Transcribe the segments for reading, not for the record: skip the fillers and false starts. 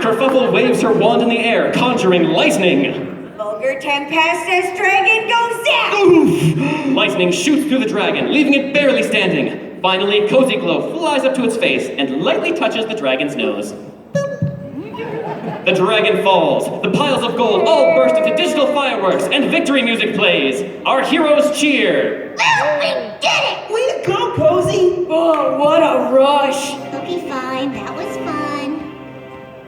Kerfuffle waves her wand in the air, conjuring lightning. Vulgar Tempestus Dragon goes down! Oof! Lightning shoots through the dragon, leaving it barely standing. Finally, Cozy Glow flies up to its face and lightly touches the dragon's nose. The dragon falls. The piles of gold all burst into digital fireworks, and victory music plays. Our heroes cheer. Well, we did it! Way to go, Cozy! Oh, what a rush! Okay, fine. That was fun.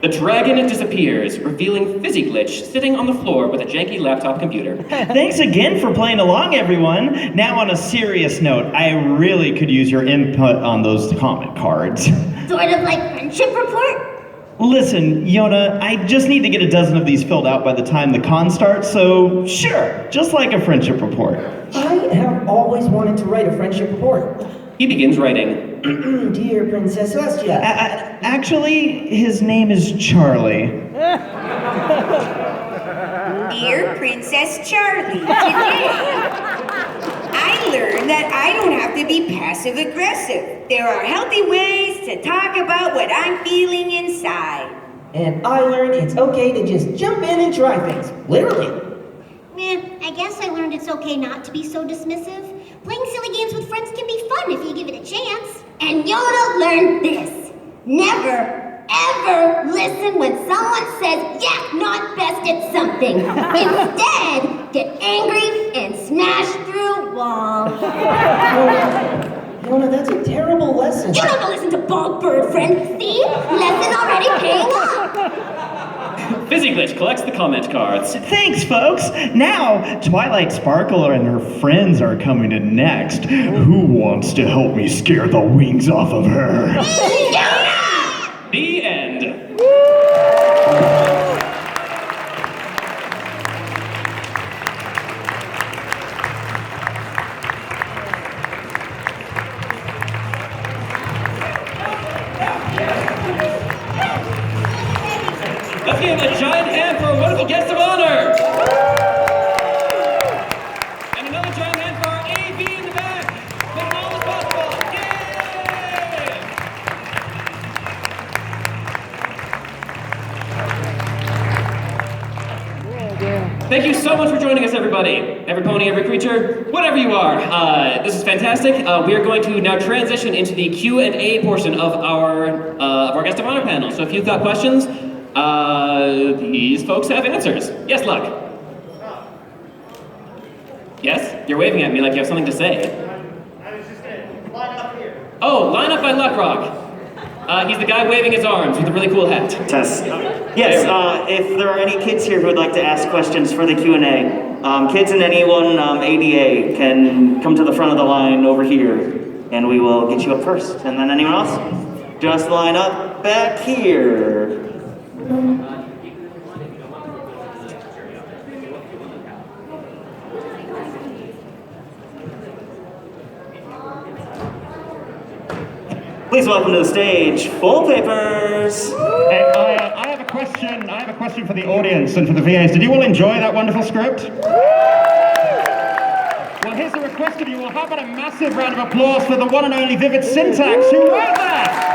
The dragon disappears, revealing Fizzy Glitch sitting on the floor with a janky laptop computer. Thanks again for playing along, everyone. Now on a serious note, I really could use your input on those comment cards. Sort of like friendship report? Listen, Yona, I just need to get a dozen of these filled out by the time the con starts, so sure, just like a friendship report. I have always wanted to write a friendship report. He begins writing. Dear Princess Celestia. Actually, his name is Charlie. Dear Princess Charlie, today I learned that I don't have to be passive-aggressive. There are healthy ways to talk about what I'm feeling inside. And I learned it's okay to just jump in and try things. Literally. I guess I learned it's okay not to be so dismissive. Playing silly games with friends can be fun if you give it a chance. And Yoda learned this. Never, ever listen when someone says, yeah, not best at something. Instead, get angry and smash through walls. Yona, that's a terrible lesson. You don't have to listen to Bog Bird, friend. See? Lesson already paying off. Fizzy Glitch collects the comment cards. Thanks, folks. Now, Twilight Sparkle and her friends are coming in next. Who wants to help me scare the wings off of her? The end. Let's give a giant hand for a wonderful guest of honor. And another giant hand for our AV in the back. Make it all as possible. Yay! Thank you so much for joining us, everybody. Every pony, every creature, whatever you are. This is fantastic. We are going to now transition into the Q&A portion of our guest of honor panel. So if you've got questions, these folks have answers. Yes, Luck. Yes? You're waving at me like you have something to say. I was just gonna line up here. Oh, Line Up by Luck Rock. He's the guy waving his arms with a really cool hat. Test. Yes, if there are any kids here who would like to ask questions for the Q&A, kids and anyone ADA can come to the front of the line over here, and we will get you up first. And then anyone else? Just line up back here. Please welcome to the stage, Full Papers. Hey, I have a question. I have a question for the audience and for the VAs. Did you all enjoy that wonderful script? Well, here's a request of you all. How about a massive round of applause for the one and only Vivid Syntax who wrote that?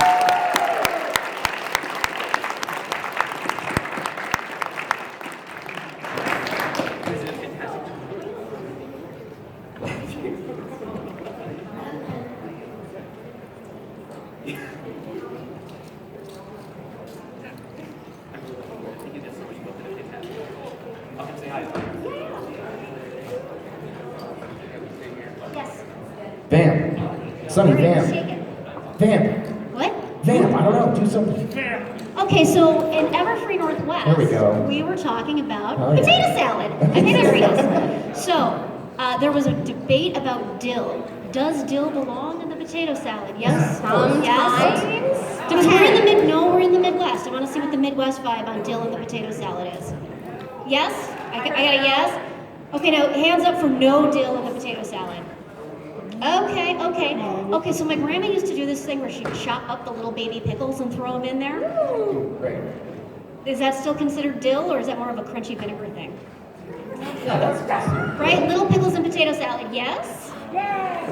Vamp. Sonny, vamp. Vamp. What? Vamp, I don't know, do something. Okay, so in Everfree Northwest, There we go. we were talking about Oh, yeah. potato salad and potatoes. So, there was a debate about dill. Does dill belong in the potato salad? Yes? Yes? We're in the Midwest. I want to see what the Midwest vibe on dill in the potato salad is. Yes? I got a yes? Okay, now hands up for no dill in the potato salad. Okay, so my grandma used to do this thing where she'd chop up the little baby pickles and throw them in there. Great. Is that still considered dill, or is that more of a crunchy vinegar thing? No, that's Right? Little pickles and potato salad, yes? Yes!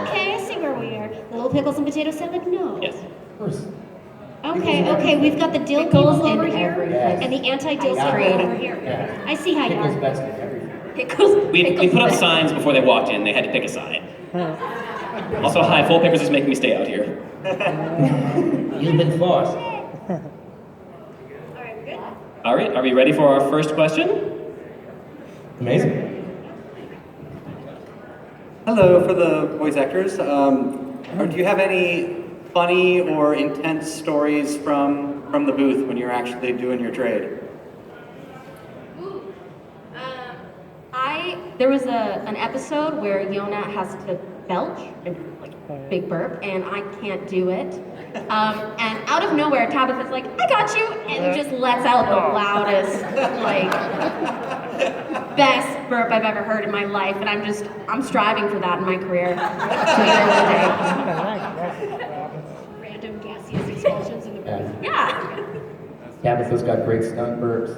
Okay, I see where we are. Little pickles and potato salad, no. Yes. Bruce. Okay, we've got the dill Pickles people over in here, everything. and the anti-dill Ice people cream. over here. Yeah. I see how you Pickles are. best in everything. We put up signs before they walked in. They had to pick a side. Also, hi, Full Papers is making me stay out here. You've been forced. All right, are we ready for our first question? Amazing. Hello, for the voice actors. Do you have any funny or intense stories from the booth when you're actually doing your trade? There was an episode where Yona has to belch, like big burp, and I can't do it. And out of nowhere, Tabitha's like, "I got you," and just lets out the loudest, like, best burp I've ever heard in my life. And I'm striving for that in my career. Random gaseous expulsions in the booth. Yeah. Tabitha's got great stunt burps.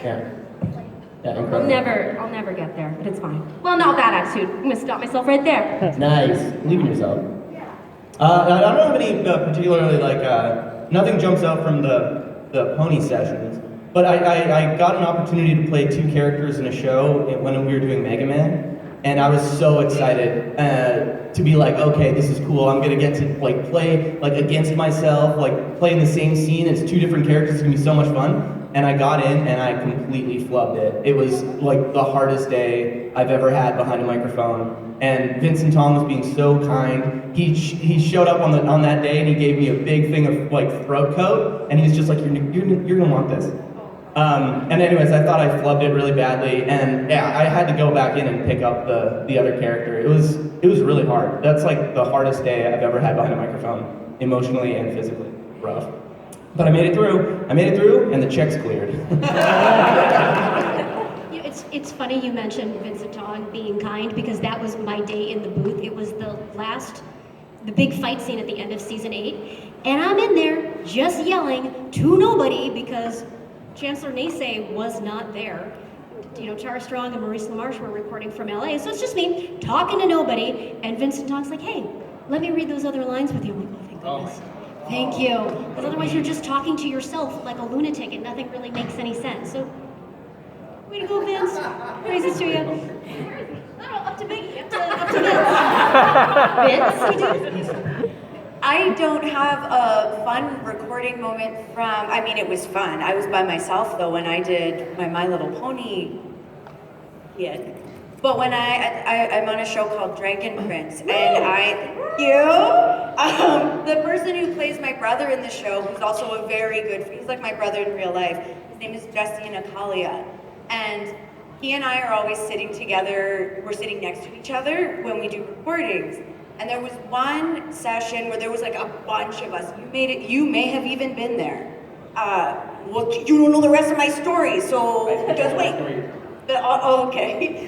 Yeah. Yeah, incredible. I'll never get there, but it's fine. Well, not that attitude. I'm gonna stop myself right there. Nice. Believe in yourself. I don't have any particularly nothing jumps out from the pony sessions, but I got an opportunity to play 2 characters in a show when we were doing Mega Man, and I was so excited to be like, okay, this is cool. I'm gonna get to play against myself, play in the same scene. It's 2 different characters. It's gonna be so much fun. And I got in and I completely flubbed it. It was like the hardest day I've ever had behind a microphone. And Vincent Tong was being so kind. He showed up on that day and he gave me a big thing of throat coat, and he's just like, you're gonna want this. And anyways, I thought I flubbed it really badly, and yeah, I had to go back in and pick up the other character. It was really hard. That's like the hardest day I've ever had behind a microphone, emotionally and physically. Rough. But I made it through, and the check's cleared. It's funny you mentioned Vincent Tong being kind, because that was my day in the booth. It was the big fight scene at the end of season 8, and I'm in there just yelling to nobody because Chancellor Naysay was not there. Tara Strong and Maurice LaMarche were reporting from LA, so it's just me talking to nobody, and Vincent Tong's like, "Hey, let me read those other lines with you." I'm like, "Oh, thank goodness." Thank you. Because otherwise you're just talking to yourself like a lunatic and nothing really makes any sense. So, way to go, Vince. Praises to you. I don't know, up to Biggie, up to Vince. Vince? I don't have a fun recording moment from, it was fun. I was by myself though when I did My Little Pony kid. But when I'm on a show called Dragon Prince, and the person who plays my brother in the show, who's also a very good, he's like my brother in real life, his name is Jesse Nakalia, and he and I are always sitting together, we're sitting next to each other when we do recordings. And there was one session where there was like a bunch of us. You may have even been there. Well, you don't know the rest of my story, so just wait. Okay.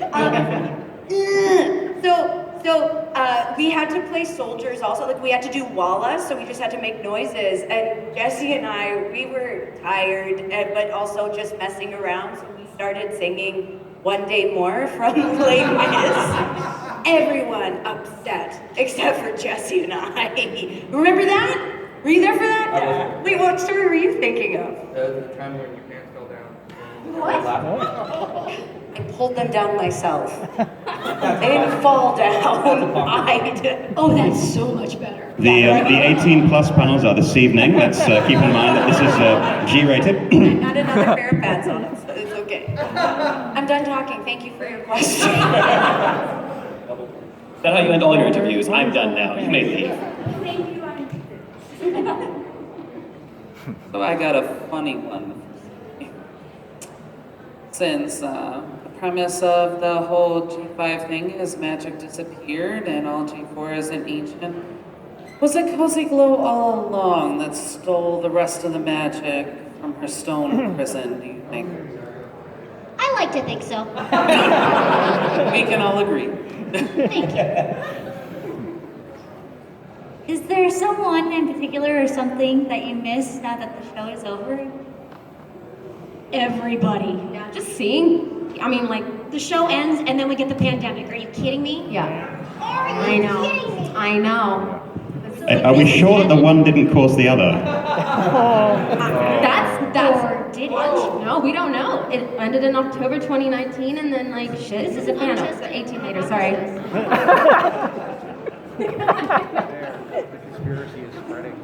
So we had to play soldiers also. We had to do walla, so we just had to make noises. And Jesse and I, we were tired, but also just messing around. So we started singing "One Day More" from Les Mis. Everyone upset, except for Jesse and I. Remember that? Were you there for that? Wait, what story were you thinking of? The time when your pants fell down. What? I pulled them down myself. They didn't fall down. I did. Oh, that's so much better. The 18 plus panels are this evening. Let's keep in mind that this is G-rated. Not another pair of pants on it, so it's okay. I'm done talking. Thank you for your question. Is that how you end all your interviews? I'm done now. You may leave. Thank you. So I got a funny one. Since the premise of the whole G5 thing is magic disappeared and all G4 is an ancient, was it Cozy Glow all along that stole the rest of the magic from her stone prison, do you think? I like to think so. We can all agree. Thank you. Is there someone in particular or something that you miss now that the show is over? Everybody. Yeah, just seeing. The show ends and then we get the pandemic. Are you kidding me? Yeah. I know. Are we sure that the one didn't cause the other? That's Or did it? no, we don't know. It ended in October 2019, and then like shit. This is a yeah, contest. 18 later. Sorry. The conspiracy is spreading.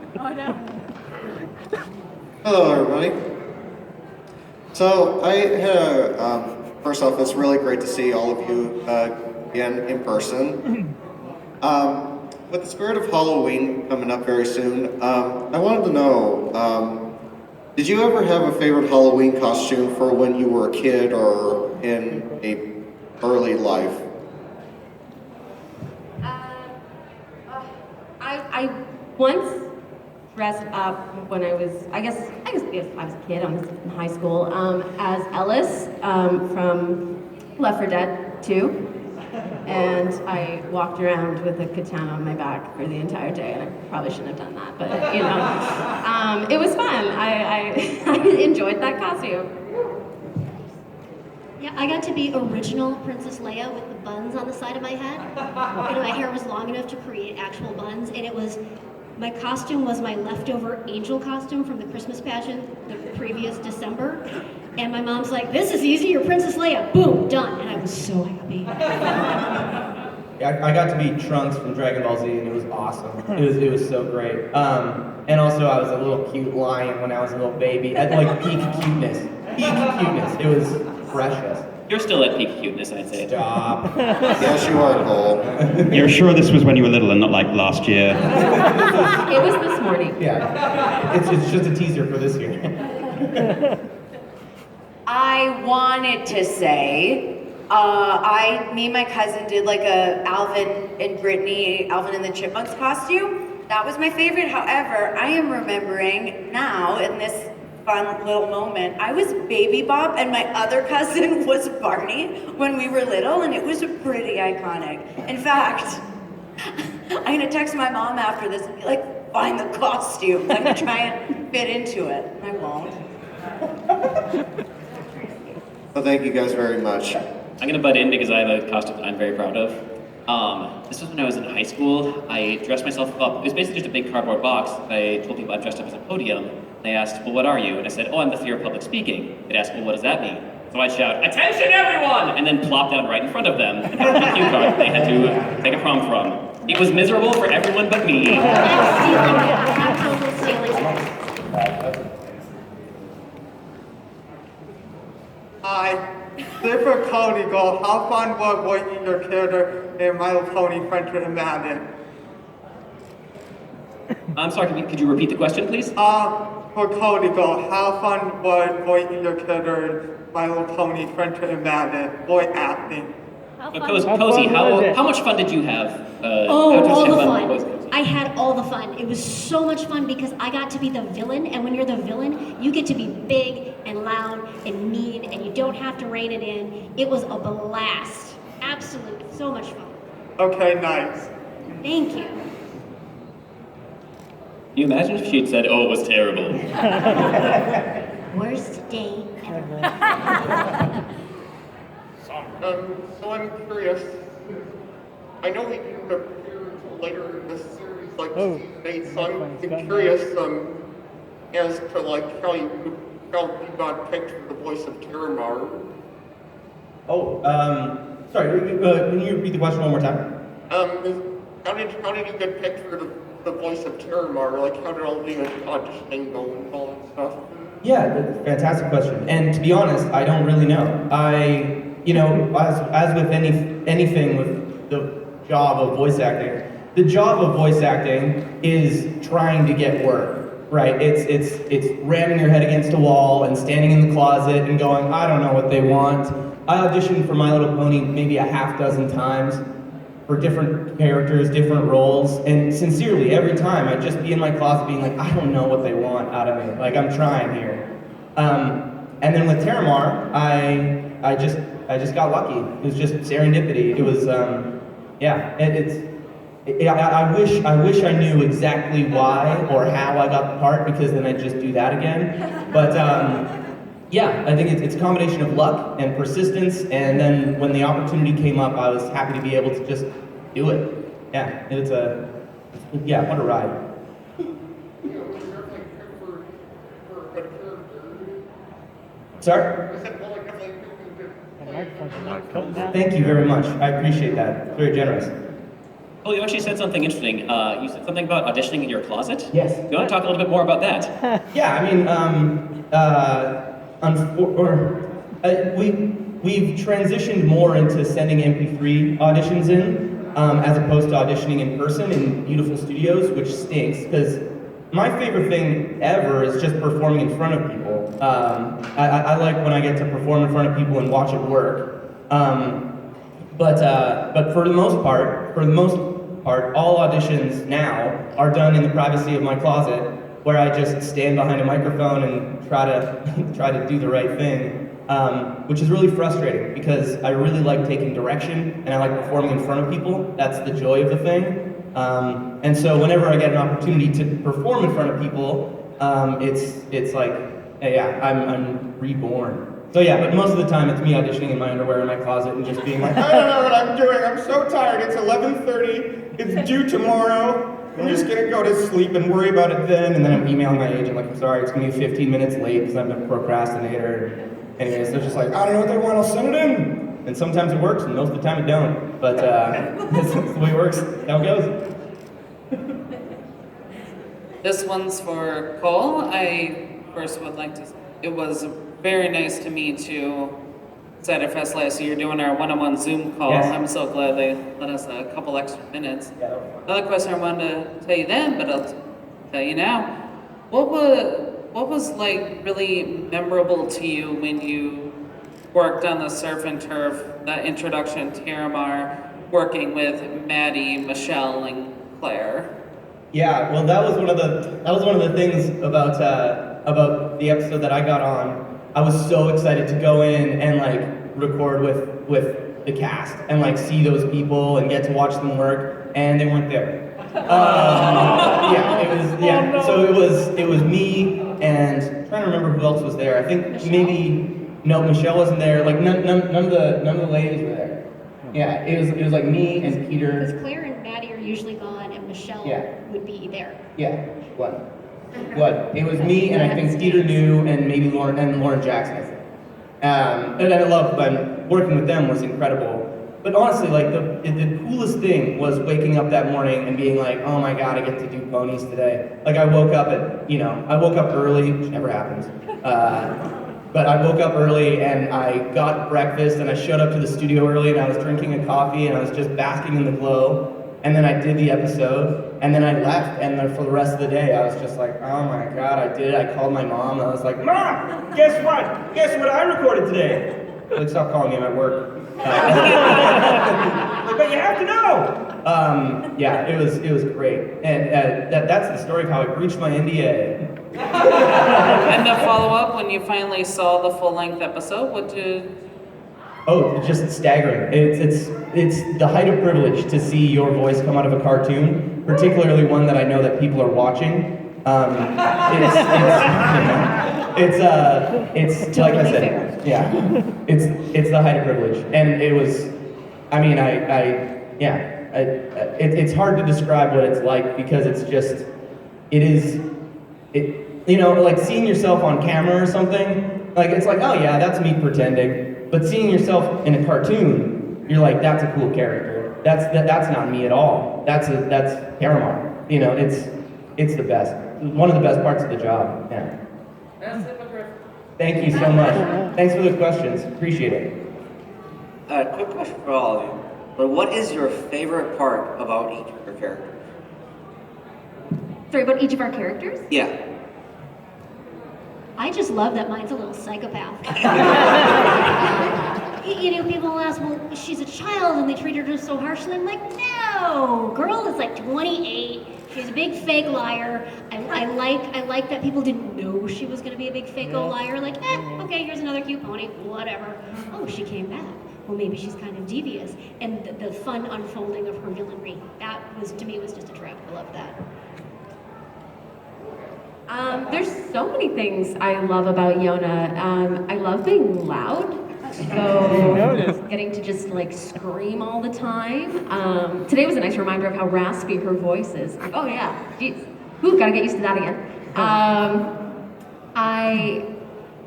Hello, everybody. So I had first off, it's really great to see all of you again in person. With the spirit of Halloween coming up very soon, I wanted to know, did you ever have a favorite Halloween costume for when you were a kid or in a early life? I once dressed up when I was, I guess yes, I was a kid, I was in high school, as Ellis from Left 4 Dead 2. And I walked around with a katana on my back for the entire day, and I probably shouldn't have done that, but you know, it was fun. I enjoyed that costume. Yeah, I got to be original Princess Leia with the buns on the side of my head. And my hair was long enough to create actual buns, and it was, my costume was my leftover angel costume from the Christmas pageant the previous December. And my mom's like, this is easy, you're Princess Leia. Boom, done. And I was so happy. Yeah, I got to be Trunks from Dragon Ball Z, and it was awesome. It was so great. And also, I was a little cute lion when I was a little baby, at like peak cuteness. Peak cuteness. It was precious. You're still at peak cuteness, I'd say. Stop. Yes, you are, Cole. You're sure this was when you were little and not like last year? It was this morning. Yeah. It's just a teaser for this year. I wanted to say, me and my cousin did like a Alvin and the Chipmunks costume. That was my favorite. However, I am remembering now in this fun little moment, I was Baby Bop and my other cousin was Barney when we were little, and it was pretty iconic. In fact, I'm gonna text my mom after this and be like, find the costume. I'm gonna try and fit into it. I won't. Well, thank you guys very much. I'm gonna butt in because I have a costume that I'm very proud of. This was when I was in high school. I dressed myself up. It was basically just a big cardboard box. I told people I dressed up as a podium. They asked, well, what are you? And I said, oh, I'm the fear of public speaking. They'd ask, well, what does that mean? So I'd shout, attention everyone! And then plop down right in front of them and have a cue card they had to take a prom from. It was miserable for everyone but me. Hi, different Cody go. How fun was voicing your character in My Little Pony Friendship and Madden? I'm sorry, could you repeat the question, please? For Cody go, how fun was voicing your character in My Little Pony Friendship and Madden? Voice acting. Cozy, how much fun did you have? All the fun. I had all the fun. It was so much fun because I got to be the villain, and when you're the villain, you get to be big and loud and mean, and you don't have to rein it in. It was a blast. Absolutely. So much fun. Okay, nice. Thank you. Can you imagine if she'd said, oh, it was terrible? Worst day ever. So I'm curious. I know that you appeared later in this series, like season 8, so I'm curious as to like how you got picked for the voice of Terramar. Oh, sorry, can you repeat the question one more time? How did you get picked for the voice of Terramar? Like, how did all the auditioning go and all that stuff? Yeah, fantastic question. And to be honest, I don't really know. As with anything with the job of voice acting, the job of voice acting is trying to get work, right? It's ramming your head against a wall and standing in the closet and going, I don't know what they want. I auditioned for My Little Pony maybe a half dozen times for different characters, different roles, and sincerely, every time I'd just be in my closet being like, I don't know what they want out of me. Like, I'm trying here. And then with Terramar, I just got lucky. It was just serendipity. It was, I wish I knew exactly why or how I got the part, because then I'd just do that again. But I think it's a combination of luck and persistence, and then when the opportunity came up, I was happy to be able to just do it. Yeah, it's yeah, what a ride. Sorry? Thank you very much. I appreciate that. Very generous. Well, you actually said something interesting. You said something about auditioning in your closet? Yes. Do you want to talk a little bit more about that? Yeah, I mean, we've transitioned more into sending MP3 auditions in, as opposed to auditioning in person in beautiful studios, which stinks, because my favorite thing ever is just performing in front of people. I like when I get to perform in front of people and watch it work. But for the most part, all auditions now are done in the privacy of my closet, where I just stand behind a microphone and try to do the right thing, which is really frustrating because I really like taking direction and I like performing in front of people. That's the joy of the thing. And so whenever I get an opportunity to perform in front of people, it's like, yeah, I'm reborn. So yeah, but most of the time it's me auditioning in my underwear in my closet and just being like, I don't know what I'm doing, I'm so tired, it's 11:30, it's due tomorrow, I'm just gonna go to sleep and worry about it then, and then I'm emailing my agent like, I'm sorry, it's gonna be 15 minutes late because I'm a procrastinator. Anyways, they're just like, I don't know what they want, I'll send it in. And sometimes it works, and most of the time it don't. But that's the way it works, how it goes. This one's for Cole. I first would like to, it was very nice to meet you Ciderfest last year doing our one-on-one Zoom call. Yes. I'm so glad they let us a couple extra minutes. Another question I wanted to tell you then, but I'll tell you now. What was like really memorable to you when you worked on the surf and turf, the introduction to Miramar, working with Maddie, Michelle, and Claire? Yeah, well, that was one of the things about the episode that I got on. I was so excited to go in and like record with the cast and like see those people and get to watch them work, and they weren't there. So it was me and I'm trying to remember who else was there. I think Michelle wasn't there. Like none of the ladies were there. Yeah, it was like me and Peter. Because Claire and Maddie are usually gone, and Michelle would be there. Yeah, what? It was me and I think Peter New and maybe Lauren Jackson, I think. And I love working with them was incredible. But honestly, like the coolest thing was waking up that morning and being like, oh my god, I get to do ponies today. Like I woke up early, which never happens. But I woke up early and I got breakfast and I showed up to the studio early and I was drinking a coffee and I was just basking in the glow. And then I did the episode and then I left, and then for the rest of the day I was just like, oh my god, I did it. I called my mom and I was like, Mom, guess what? Guess what I recorded today? Like, stop calling me, I'm at work. But you have to know! Yeah, it was great. And that's the story of how I breached my NDA. And the follow-up, when you finally saw the full-length episode, what did... Oh, just staggering. It's the height of privilege to see your voice come out of a cartoon, particularly one that I know that people are watching. It's like I said, yeah, it's the height of privilege, and it was, I mean, it's hard to describe what it's like because it's just, like seeing yourself on camera or something, like it's like, oh yeah, that's me pretending. But seeing yourself in a cartoon, you're like, that's a cool character. That's not me at all. That's Miramar. You know, it's the best. One of the best parts of the job. Yeah. Thank you so much. Thanks for the questions. Appreciate it. Quick question for all of you. But what is your favorite part about each of your characters? Sorry, about each of our characters? Yeah. I just love that mine's a little psychopath. People ask, well, she's a child and they treat her just so harshly. I'm like, no, girl is like 28. She's a big fake liar. I like that people didn't know she was gonna be a big fake old liar. Like, okay, here's another cute pony, whatever. Oh, she came back. Well, maybe she's kind of devious. And the fun unfolding of her villainry, that was, to me, was just a trip. I love that. There's so many things I love about Yona. I love being loud. So getting to just like scream all the time. Today was a nice reminder of how raspy her voice is. Like, oh yeah, geez. Ooh, gotta get used to that again. I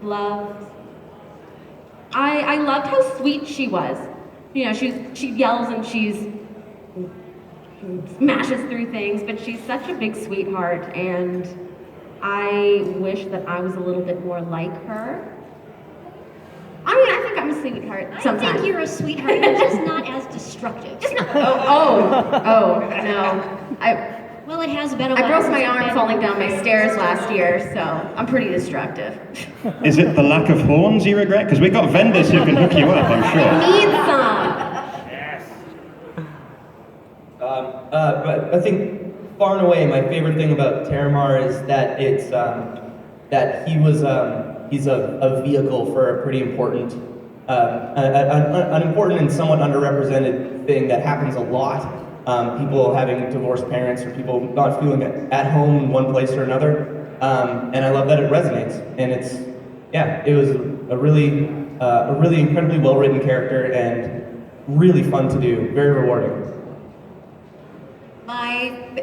loved how sweet she was. You know, she yells and she smashes through things, but she's such a big sweetheart, and I wish that I was a little bit more like her. I mean, I think I'm a sweetheart sometimes. I think you're a sweetheart, you're just not as destructive. Just not, no. Well, it has been a while. I broke since my I've arm been- falling down my stairs last year, so I'm pretty destructive. Is it the lack of horns you regret? Because we got vendors who can hook you up, I'm sure. Need some. But I think far and away my favorite thing about Terramar is that it's that he's a vehicle for a pretty important, an important and somewhat underrepresented thing that happens a lot. People having divorced parents or people not feeling at home in one place or another, and I love that it resonates. And it was a really incredibly well written character and really fun to do, very rewarding.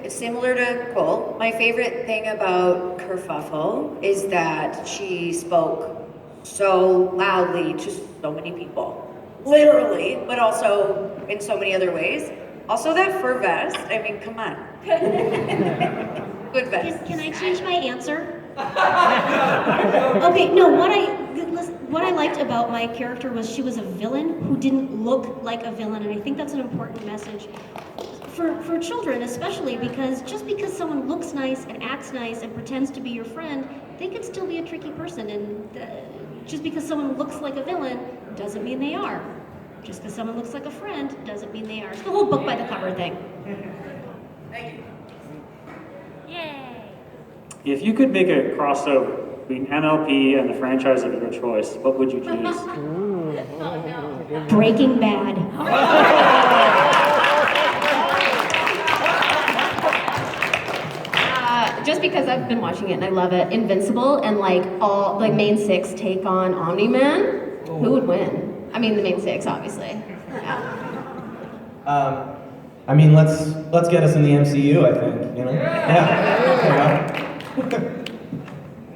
Similar to Cole, my favorite thing about Kerfuffle is that she spoke so loudly to so many people. Literally, but also in so many other ways. Also that fur vest, I mean, come on. Good vest. Can I change my answer? Okay, no, what I liked about my character was she was a villain who didn't look like a villain, and I think that's an important message for children, especially because just because someone looks nice and acts nice and pretends to be your friend, they could still be a tricky person, and just because someone looks like a villain doesn't mean they are. Just because someone looks like a friend doesn't mean they are. It's the whole book by the cover thing. Thank you. Yay. If you could make a crossover between MLP and the franchise of your choice, what would you choose? Breaking Bad. Just because I've been watching it and I love it. Invincible and like all the main six take on Omni-Man. Who would win? I mean, the main six, obviously. Yeah. I mean, let's get us in the MCU, I think, you know? Yeah.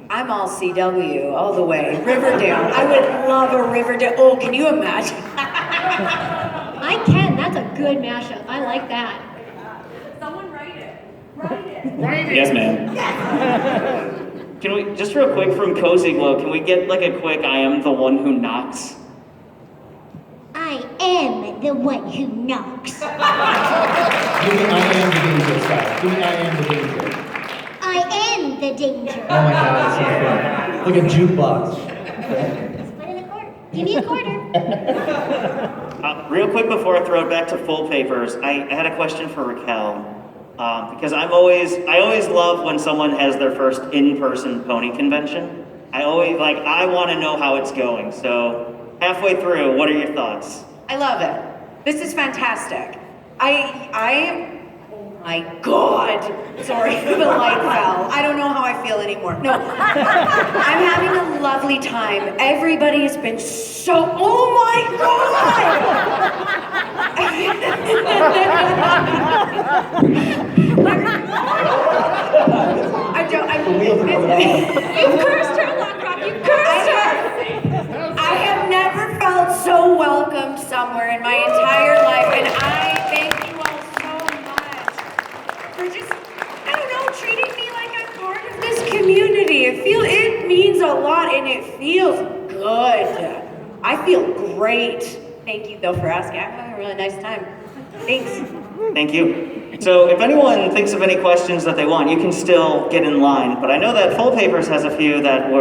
I'm all CW, all the way. Riverdale. I would love a Riverdale. Oh, can you imagine? I can. That's a good mashup. I like that. Someone write it. Yes, ma'am. Can we, just real quick from Cozy Glow, can we get like a quick I am the one who knocks? I am the one who knocks. Give me I am the danger, Scott. Give me I am the danger. I am the danger. Oh my god, that's so fun. Like a jukebox. Let's put in a quarter. Give me a quarter. Real quick before I throw it back to full papers, I had a question for Raquel. Because I always love when someone has their first in-person pony convention. I want to know how it's going. So halfway through, what are your thoughts? I love it. This is fantastic. Oh my God. Sorry, the light fell. I don't know how I feel anymore. No, I'm having a lovely time. Everybody has been so, oh my God. You've cursed her, Lockrock. You've cursed her. I have never felt so welcomed somewhere in my entire life, and I thank you all so much for just, I don't know, treating me like I'm part of this community. It means a lot, and it feels good. I feel great. Thank you, though, for asking. I'm having a really nice time. Thanks. Thank you. So if anyone thinks of any questions that they want, you can still get in line. But I know that Full Papers has a few that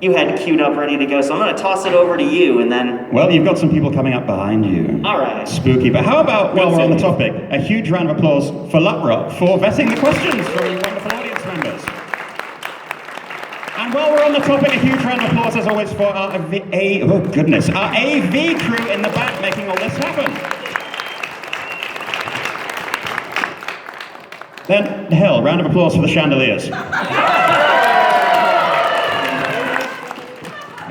you had queued up ready to go. So I'm going to toss it over to you and then... Well, you've got some people coming up behind you. All right. Spooky. But how about, while we're on the topic, a huge round of applause for Luprock for vetting the questions from wonderful audience members. And while we're on the topic, a huge round of applause as always for our AV crew in the back making all this happen. Then, hell, round of applause for the chandeliers.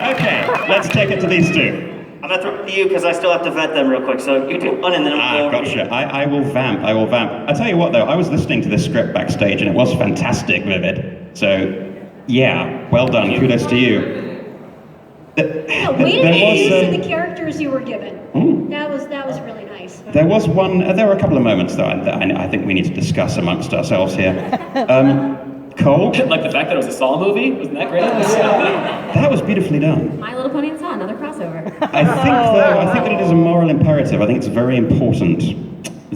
Okay, let's take it to these two. I'm gonna throw it to you because I still have to vet them real quick. So you do one and then we'll go over Gotcha. I will vamp. I tell you what, though, I was listening to this script backstage, and it was fantastic, Vivid. So, yeah, well done. Kudos to you. No, way to make use of the characters you were given. That was really nice. There was one. There were a couple of moments though that I think we need to discuss amongst ourselves here. Cole, like the fact that it was a Saw movie, wasn't that great? That was beautifully done. My Little Pony and Saw, another crossover. I think that it is a moral imperative. I think it's very important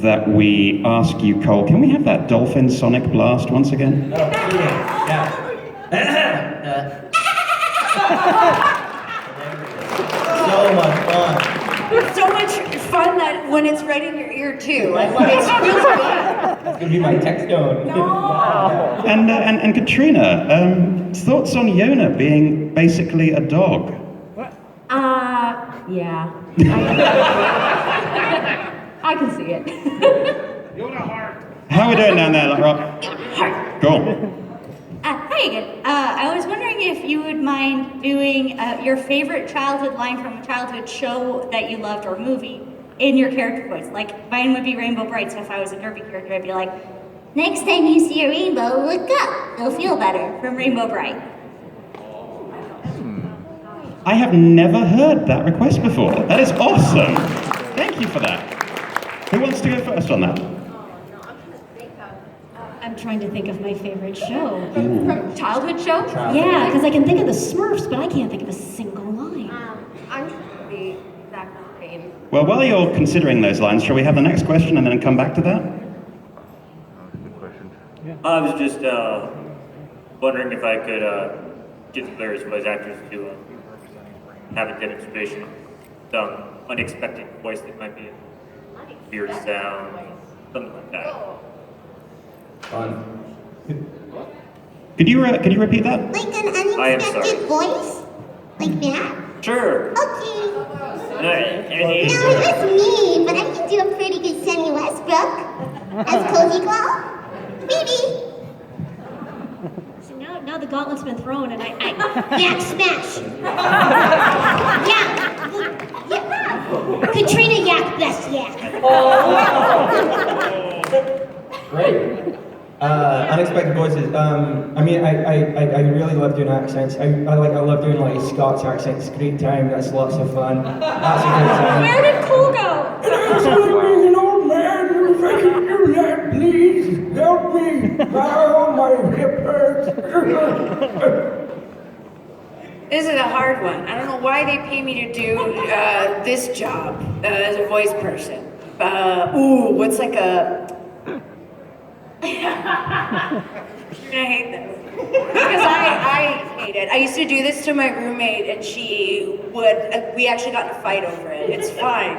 that we ask you, Cole. Can we have that dolphin sonic blast once again? Yeah. So much fun. So much fun that when it's right in your ear too. It feels good. That's gonna be my text tone. And Katrina, thoughts on Yona being basically a dog? Yeah. I can see it. How are we doing down there, Rock? Cool. Hi again. I was wondering if you would mind doing your favorite childhood line from a childhood show that you loved or movie in your character voice. Like mine would be Rainbow Bright, so if I was a derby character, I'd be like, next time you see a rainbow, look up. You'll feel better from Rainbow Bright. I have never heard that request before. That is awesome. Thank you for that. Who wants to go first on that? I'm trying to think of my favorite show. From childhood show? Yeah, because I can think of the Smurfs, but I can't think of a single line. I'm the exact same. Well, while you're considering those lines, shall we have the next question and then come back to that? I was just wondering if I could get the various voice actors to have a demonstration of some unexpected voice that might be a weird sound, something like that. Fun. Could you repeat that? Like an I am sorry. unexpected voice? Like that? Sure. Okay. No, No, it was me, but I can do a pretty good Sammy Westbrook as Cozy Glow. Maybe. So now the gauntlet's been thrown, and I Yak smash. Yak. Katrina Yak best yak. Great. Unexpected voices. I mean, I really love doing accents. I love doing like Scots accents. It's a great time. That's lots of fun. That's a great time. Where did Cole go? It's like being an old man. If I can do that, please help me. My hip hurts. This is a hard one. I don't know why they pay me to do this job as a voice person. What's like a... You're gonna hate this. Because I hate it. I used to do this to my roommate and she would... we actually got in a fight over it. It's fine.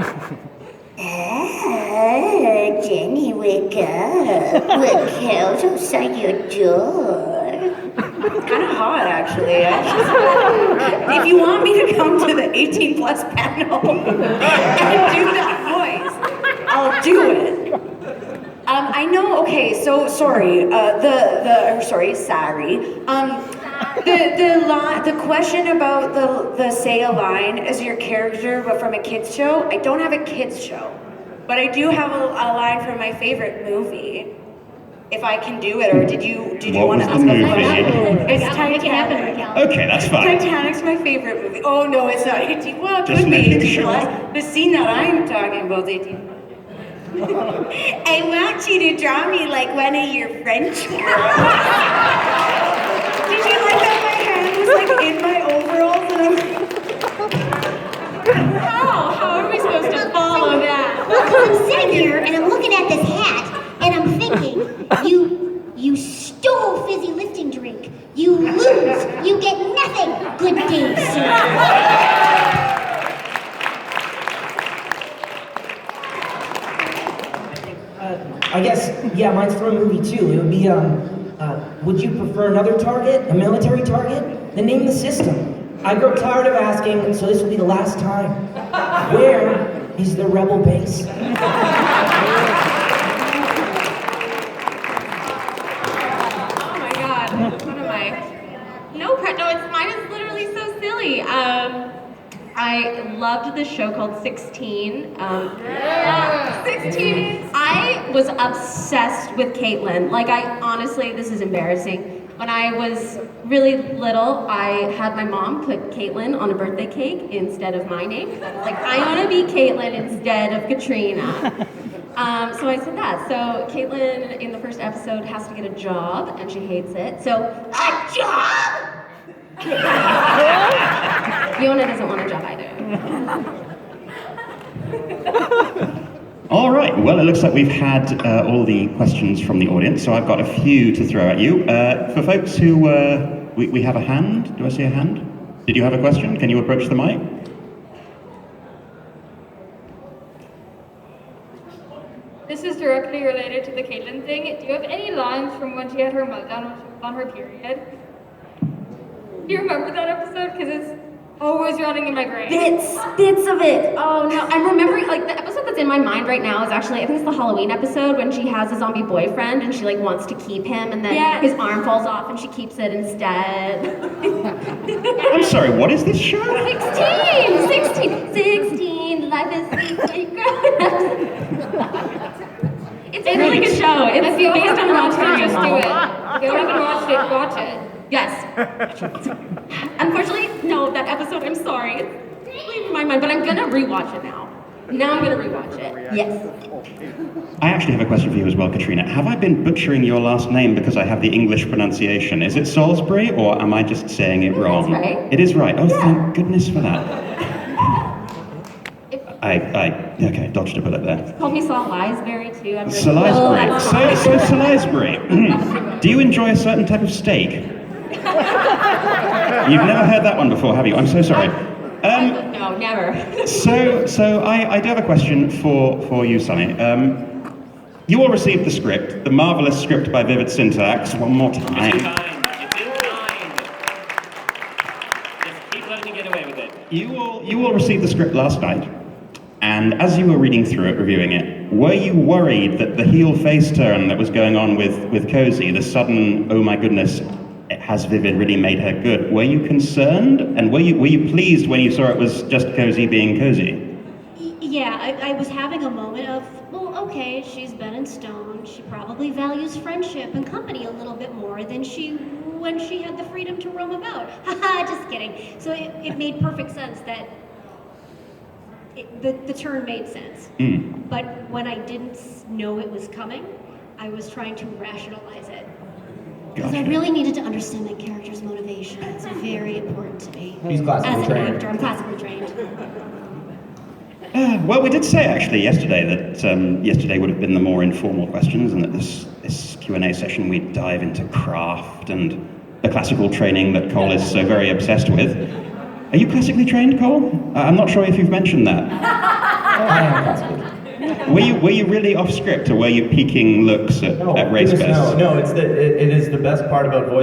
Jenny, wake up. Look, Kel's outside your door. It's kind of hot, actually. If you want me to come to the 18 plus panel and do that voice, I'll do it. I know. Okay, so sorry. Sorry. The question about the say a line as your character, but from a kids show. I don't have a kids show, but I do have a line from my favorite movie. If I can do it, or did you want to ask the movie? It's Titanic. Okay, that's fine. Titanic's my favorite movie. Oh no, it's not 18. Well, it Just could be making 18 sure. plus. The scene that I'm talking about is 18. I want you to draw me like one of your French girls. Did you like that my hand was like in my overalls and I'm How are we supposed to follow that? Well, because I'm sitting here and I'm looking at this hat and I'm thinking, you stole fizzy lifting drink. You lose. You get nothing. Good day, sir. I guess, yeah, mine's from a movie too. It would be, would you prefer another target, a military target? Then name the system. I grow tired of asking, so this will be the last time. Where is the rebel base? Oh my god, what am I? No, mine is literally so silly. I loved this show called 16. 16. I was obsessed with Caitlin. Like, I honestly, this is embarrassing. When I was really little, I had my mom put Caitlin on a birthday cake instead of my name. I was like, I want to be Caitlin instead of Katrina. So I said that. So Caitlin, in the first episode, has to get a job, and she hates it. So, a job? Fiona doesn't want a job either. All right, well, it looks like we've had all the questions from the audience, so I've got a few to throw at you. For folks who, we have a hand. Do I see a hand? Did you have a question? Can you approach the mic? This is directly related to the Caitlin thing. Do you have any lines from when she had her meltdown on her period? Do you remember that episode? Because it's always running in my brain. Bits of it. Oh no, I'm remembering, like, the episode that's in my mind right now is actually, I think it's the Halloween episode when she has a zombie boyfriend and she like wants to keep him, and then his arm falls off and she keeps it instead. I'm sorry, what is this show? 16, life is sweet. It's a really good show. It's if you based on haven't watched Rotten it, just do Tomatoes. it. If you haven't watched it, watch it. Yes. Unfortunately, no, that episode, I'm sorry. It's leaving my mind, but I'm gonna rewatch it now. Now I'm gonna rewatch it. Yes. I actually have a question for you as well, Katrina. Have I been butchering your last name because I have the English pronunciation? Is it Salisbury, or am I just saying it wrong? That's right. It is right. Oh, thank goodness for that. Okay, dodged a bullet there. Called me Salisbury too. I'm really Salisbury. So Salisbury. Do you enjoy a certain type of steak? You've never heard that one before, have you? I'm so sorry. No, never. So I do have a question for you, Sonny. You all received the script, the marvelous script by Vivid Syntax. One more time. Just keep letting me get away with it. You all received the script last night, and as you were reading through it, reviewing it, were you worried that the heel face turn that was going on with Cozy, the sudden, oh my goodness, has Vivid really made her good? Were you concerned, and were you pleased when you saw it was just Cozy being Cozy? Yeah, I was having a moment of, well, okay, she's been in stone. She probably values friendship and company a little bit more than when she had the freedom to roam about. Haha, just kidding. So it made perfect sense that the turn made sense. But when I didn't know it was coming, I was trying to rationalize it. Because I really needed to understand my character's motivation. It's very important to me. He's classically As an trained. actor, I'm classically trained. Well, we did say actually yesterday that yesterday would have been the more informal questions, and that this Q&A session we'd dive into craft and the classical training that Cole is so very obsessed with. Are you classically trained, Cole? I'm not sure if you've mentioned that. I am classically. Were you really off script, or were you peeking looks at Race Fest? No, it is the best part about voice